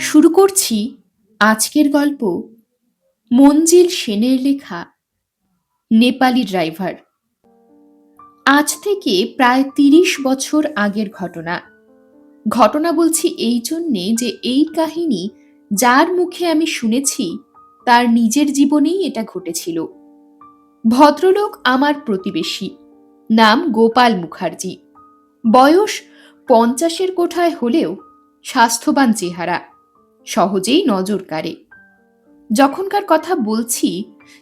শুরু করছি আজকের গল্প মঞ্জিল সেনের লেখা নেপালি ড্রাইভার। আজ থেকে প্রায় ৩০ বছর আগের ঘটনা। ঘটনা বলছি এই জন্যে যে এই কাহিনী যার মুখে আমি শুনেছি তার নিজের জীবনেই এটা ঘটেছিল। ভদ্রলোক আমার প্রতিবেশী, নাম গোপাল মুখার্জি। বয়স ৫০-এর কোঠায় হলেও স্বাস্থ্যবান চেহারা, সহজেই নজর কাড়ে। যখনকার কথা বলছি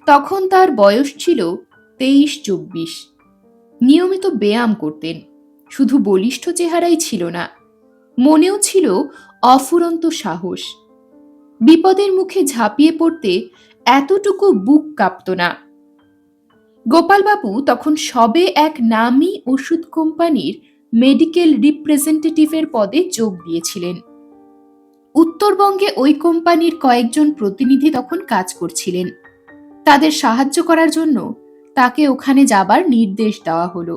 তখন তার বয়স ছিল ২৩-২৪। নিয়মিত ব্যায়াম করতেন। শুধু বলিষ্ঠ চেহারাই ছিল না, মনেও ছিল অফুরন্ত সাহস। বিপদের মুখে ঝাঁপিয়ে পড়তে এতটুকু বুক কাঁপত না। গোপালবাবু তখন সবে এক নামী ওষুধ কোম্পানির মেডিকেল রিপ্রেজেন্টেটিভের পদে যোগ দিয়েছিলেন। উত্তরবঙ্গে ওই কোম্পানির কয়েকজন প্রতিনিধি তখন কাজ করছিলেন। তাদের সাহায্য করার জন্য তাকে ওখানে যাবার নির্দেশ দেওয়া হলো।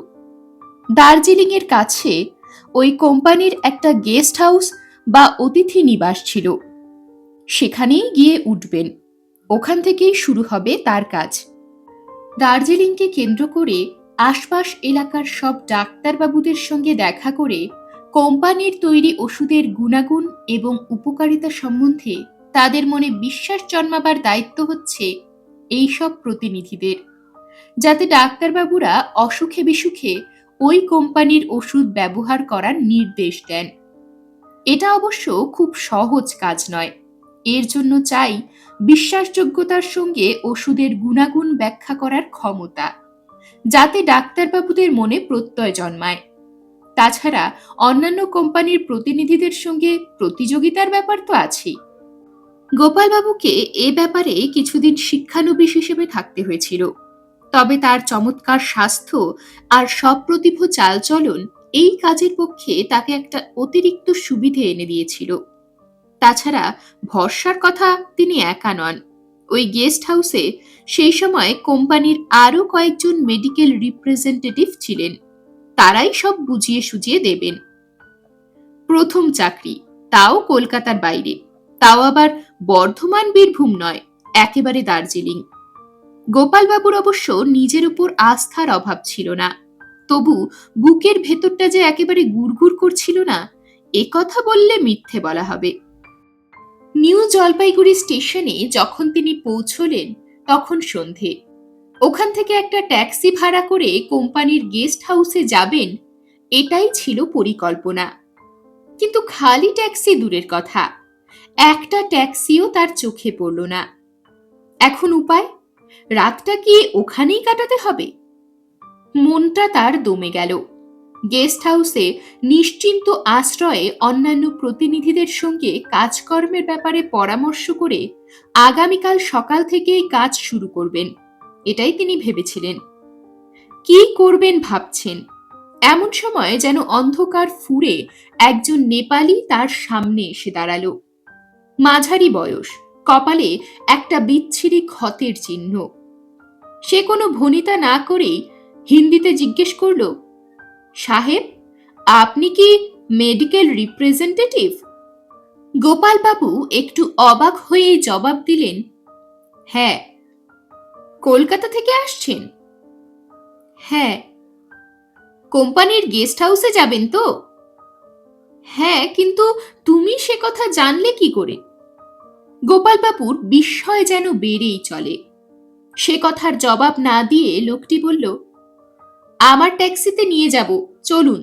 দার্জিলিংয়ের কাছে ওই কোম্পানির একটা গেস্ট হাউস বা অতিথি নিবাস ছিল। সেখানেই গিয়ে উঠবেন। ওখান থেকেই শুরু হবে তার কাজ। দার্জিলিংকে কেন্দ্র করে আশপাশ এলাকার সব ডাক্তারবাবুদের সঙ্গে দেখা করে কোম্পানির তৈরি ওষুধের গুণাগুণ এবং উপকারিতা সম্বন্ধে তাদের মনে বিশ্বাস জন্মাবার দায়িত্ব হচ্ছে এই সব প্রতিনিধিদের, যাতে ডাক্তারবাবুরা অসুখে বিসুখে ওই কোম্পানির ওষুধ ব্যবহার করার নির্দেশ দেন। এটা অবশ্য খুব সহজ কাজ নয়। এর জন্য চাই বিশ্বাসযোগ্যতার সঙ্গে ওষুধের গুণাগুণ ব্যাখ্যা করার ক্ষমতা, যাতে ডাক্তারবাবুদের মনে প্রত্যয় জন্মায়। তাছাড়া অন্যান্য কোম্পানির প্রতিনিধিদের সঙ্গে প্রতিযোগিতার ব্যাপার তো আছেই। গোপালবাবুকে এ ব্যাপারে কিছুদিন শিক্ষানবিশ হিসেবে থাকতে হয়েছিল। তবে তার চমৎকার স্বাস্থ্য আর সপ্রতিভ চালচলন এই কাজের পক্ষে তাকে একটা অতিরিক্ত সুবিধে এনে দিয়েছিল। তাছাড়া ভরসার কথা তিনি একা নন। ওই গেস্ট হাউসে সেই সময় কোম্পানির আরো কয়েকজন মেডিকেল রিপ্রেজেন্টেটিভ ছিলেন। তারাই সব বুঝিয়ে সুঝিয়ে দেবেন। প্রথম চাকরি, তাও কলকাতার বাইরে, তাও আবার বর্ধমান বীরভূম নয়, একেবারে দার্জিলিং। গোপালবাবুর অবশ্য নিজের উপর আস্থার অভাব ছিল না। তবু বুকের ভেতরটা যে একেবারে গুড়গুড় করছিল না, এ কথা বললে মিথ্যে বলা হবে। নিউ জলপাইগুড়ি স্টেশনে যখন তিনি পৌঁছলেন তখন সন্ধে। ওখান থেকে একটা ট্যাক্সি ভাড়া করে কোম্পানির গেস্ট হাউসে যাবেন, এটাই ছিল পরিকল্পনা। কিন্তু খালি ট্যাক্সি দূরের কথা, একটা ট্যাক্সিও তার চোখে পড়ল না। এখন উপায়? রাতটা কি ওখানেই কাটাতে হবে? মনটা তার দমে গেল। গেস্ট হাউসে নিশ্চিন্ত আশ্রয়ে অন্যান্য প্রতিনিধিদের সঙ্গে কাজকর্মের ব্যাপারে পরামর্শ করে আগামীকাল সকাল থেকেই কাজ শুরু করবেন, এটাই তিনি ভেবেছিলেন। কি করবেন ভাবছেন, এমন সময় যেন অন্ধকার ফুঁড়ে একজন নেপালি তার সামনে এসে দাঁড়ালো। মাঝারি বয়স, কপালে একটা বিচ্ছিরি ক্ষতের চিহ্ন। সে কোনো ভনিতা না করেই হিন্দিতে জিজ্ঞেস করল, সাহেব, আপনি কি মেডিকেল রিপ্রেজেন্টেটিভ? গোপালবাবু একটু অবাক হয়ে জবাব দিলেন, হ্যাঁ। কলকাতা থেকে আসছেন? হ্যাঁ। কোম্পানির গেস্ট হাউসে যাবেন তো? হ্যাঁ, কিন্তু তুমি সে কথা জানলে কি করে? গোপালবাবুর বিস্ময় যেন বেড়েই চলে। সে কথার জবাব না দিয়ে লোকটি বলল, আমার ট্যাক্সিতে নিয়ে যাব, চলুন।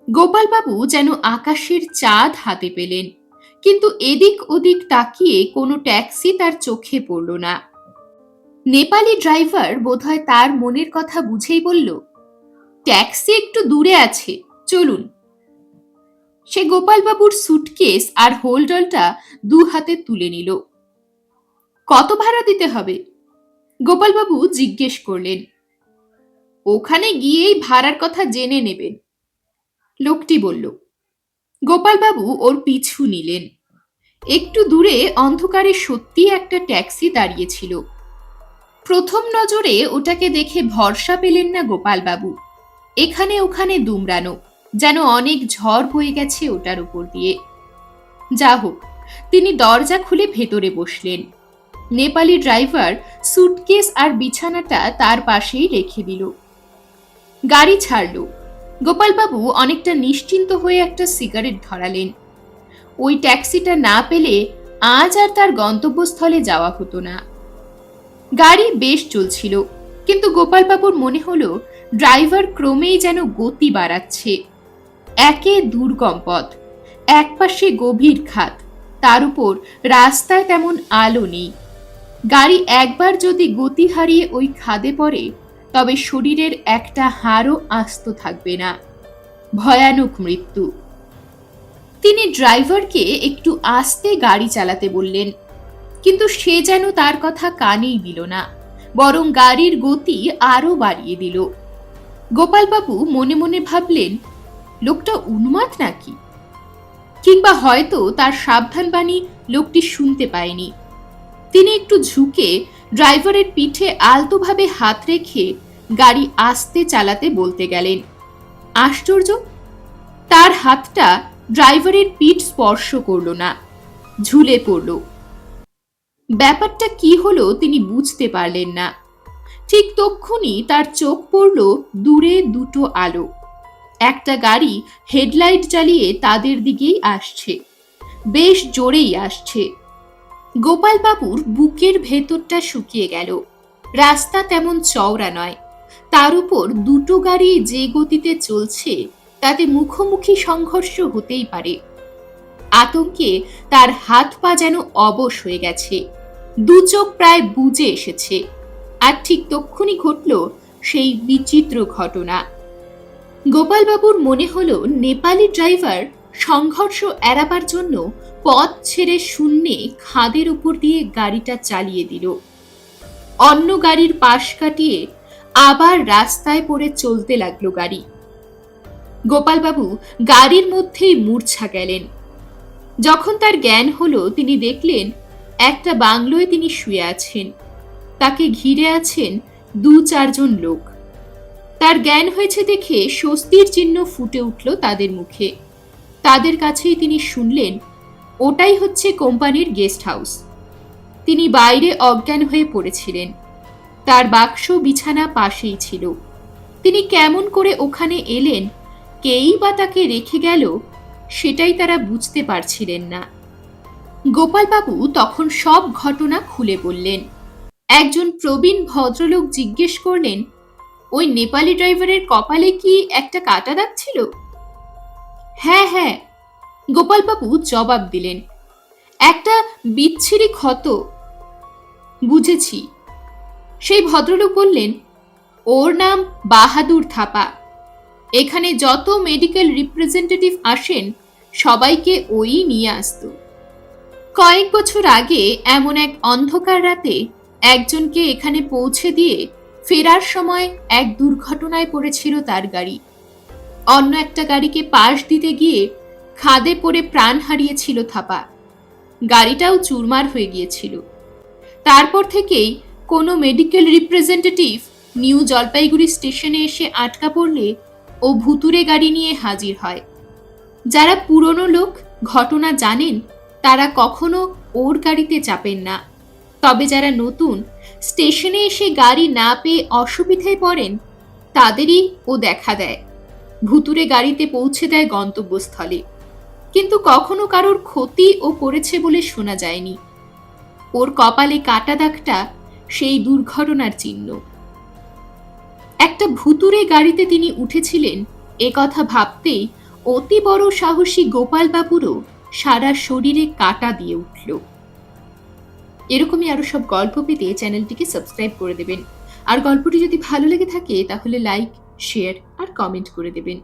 গোপালবাবু যেন আকাশের চাঁদ হাতে পেলেন, কিন্তু এদিক ওদিক তাকিয়ে কোনো ট্যাক্সি তার চোখে পড়ল না। নেপালি ড্রাইভার বোধহয় তার মনের কথা বুঝেই বলল, ট্যাক্সি একটু দূরে আছে, চলুন। সে গোপালবাবুর সুটকেস আর হোল্ডলটা দু হাতে তুলে নিল। কত ভাড়া দিতে হবে? গোপালবাবু জিজ্ঞেস করলেন। ওখানে গিয়েই ভাড়ার কথা জেনে নেবেন, লোকটি বলল। গোপালবাবু ওর পিছু নিলেন। একটু দূরে অন্ধকারে সত্যি একটা ট্যাক্সি দাঁড়িয়েছিল। প্রথম নজরে ওটাকে দেখে ভরসা পেলেন না গোপালবাবু। এখানে ওখানে দুমড়ানো, যেন অনেক ঝড় বয়ে গেছে ওটার উপর দিয়ে। যা হোক, তিনি দরজা খুলে ভেতরে বসলেন। নেপালি ড্রাইভার সুটকেস আর বিছানাটা তার পাশেই রেখে দিল। গাড়ি ছাড়ল। গোপালবাবু অনেকটা নিশ্চিন্ত হয়ে একটা সিগারেট ধরালেন। ওই ট্যাক্সিটা না পেলে আজ আর তার গন্তব্যস্থলে যাওয়া হতো না। গাড়ি বেশ চলছিল, কিন্তু গোপালবাবুর মনে হলো ড্রাইভার ক্রমেই যেন গতি বাড়াচ্ছে। একে দুর্গম পথ, একপাশে গভীর খাদ, তার উপর রাস্তায় তেমন আলো নেই। গাড়ি একবার যদি গতি হারিয়ে ওই খাদে পড়ে, তবে শরীরের একটা হাড়ও আস্ত থাকবে না। ভয়ানক মৃত্যু। তিনি ড্রাইভারকে একটু আস্তে গাড়ি চালাতে বললেন, কিন্তু সে যেন তার কথা কানেই দিল না, বরং গাড়ির গতি আরো বাড়িয়ে দিল। গোপালবাবু মনে মনে ভাবলেন, লোকটা উন্মাদ নাকি, কিংবা হয়তো তার সাবধানবাণী লোকটি শুনতে পায়নি। তিনি একটু ঝুঁকে ড্রাইভারের পিঠে আলতোভাবে হাত রেখে গাড়ি আস্তে চালাতে বলতে গেলেন। আশ্চর্য, তার হাতটা ড্রাইভারের পিঠ স্পর্শ করল না, ঝুলে পড়ল। ব্যাপারটা কি হলো তিনি বুঝতে পারলেন না। ঠিক তক্ষুনি তার চোখ পড়ল দূরে দুটো আলো। একটা গাড়ি হেডলাইট জ্বালিয়ে তাদের দিকেই আসছে, বেশ জোরেই আসছে। গোপালবাবুর বুকের ভেতরটা শুকিয়ে গেল। রাস্তা তেমন চওড়া নয়, তার উপর দুটো গাড়ি যে গতিতে চলছে তাতে মুখোমুখি সংঘর্ষ হতেই পারে। আতঙ্কে তার হাত পা যেন অবশ হয়ে গেছে, দু চোখ প্রায় বুজে এসেছে। আর ঠিক তক্ষুনি ঘটল সেই বিচিত্র ঘটনা। গোপালবাবুর মনে হলো নেপালি ড্রাইভার সংঘর্ষ এড়াবার জন্য পথ ছেড়ে শূন্যে খাদের উপর দিয়ে গাড়িটা চালিয়ে দিল। অন্য গাড়ির পাশ কাটিয়ে আবার রাস্তায় পড়ে চলতে লাগলো গাড়ি। গোপালবাবু গাড়ির মধ্যেই মূর্ছা গেলেন। যখন তার জ্ঞান হলো, তিনি দেখলেন একটা বাংলোয় তিনি শুয়ে আছেন, তাকে ঘিরে আছেন দু চারজন লোক। তার জ্ঞান হয়েছে দেখে স্বস্তির চিহ্ন ফুটে উঠল তাদের মুখে। তাদের কাছেই তিনি শুনলেন, ওটাই হচ্ছে কোম্পানির গেস্ট হাউস। তিনি বাইরে অজ্ঞান হয়ে পড়েছিলেন, তার বাক্স বিছানা পাশেই ছিল। তিনি কেমন করে ওখানে এলেন, কেই বা তাকে রেখে গেল, সেটাই তারা বুঝতে পারছিলেন না। গোপালবাবু তখন সব ঘটনা খুলে বললেন। একজন প্রবীণ ভদ্রলোক জিজ্ঞেস করলেন, ওই নেপালি ড্রাইভারের কপালে কি একটা কাটা দাগ ছিল? হ্যাঁ হ্যাঁ, গোপালবাবু জবাব দিলেন, একটা বিচ্ছিরি ক্ষত। বুঝেছি। সেই ভদ্রলোক বললেন, ওর নাম বাহাদুর থাপা। এখানে যত মেডিকেল রিপ্রেজেন্টেটিভ আসেন সবাইকে ওই নিয়ে আসত। কয়েক বছর আগে এমন এক অন্ধকার রাতে একজনকে এখানে পৌঁছে দিয়ে ফেরার সময় এক দুর্ঘটনায় পড়েছিল তার গাড়ি। অন্য একটা গাড়িকে পাশ দিতে গিয়ে খাদে পড়ে প্রাণ হারিয়েছিল থাপা। গাড়িটাও চুরমার হয়ে গিয়েছিল। তারপর থেকেই কোনো মেডিকেল রিপ্রেজেন্টেটিভ নিউ জলপাইগুড়ি স্টেশনে এসে আটকা পড়লে ও ভুতুরে গাড়ি নিয়ে হাজির হয়। যারা পুরনো লোক ঘটনা জানেন তারা কখনো ওর গাড়িতে চাপেন না, তবে যারা নতুন স্টেশনে এসে গাড়ি না পেয়ে অসুবিধায় পড়েন তাদেরই ও দেখা দেয়, ভুতুরে গাড়িতে পৌঁছে দেয় গন্তব্যস্থলে। কিন্তু কখনো কারোর ক্ষতি ও করেছে বলে শোনা যায়নি। ওর কপালে কাটা দাগটা সেই দুর্ঘটনার চিহ্ন। একটা ভুতুরে গাড়িতে তিনি উঠেছিলেন এ কথা ভাবতেই অতি বড় সাহসী গোপালবাবুরও সারা শরীরে কাটা দিয়ে উঠল। এরকমই আরো সব গল্প পেতে চ্যানেলটিকে সাবস্ক্রাইব করে দেবেন। আর গল্পটি যদি ভালো লেগে থাকে তাহলে লাইক, শেয়ার আর কমেন্ট করে দেবেন।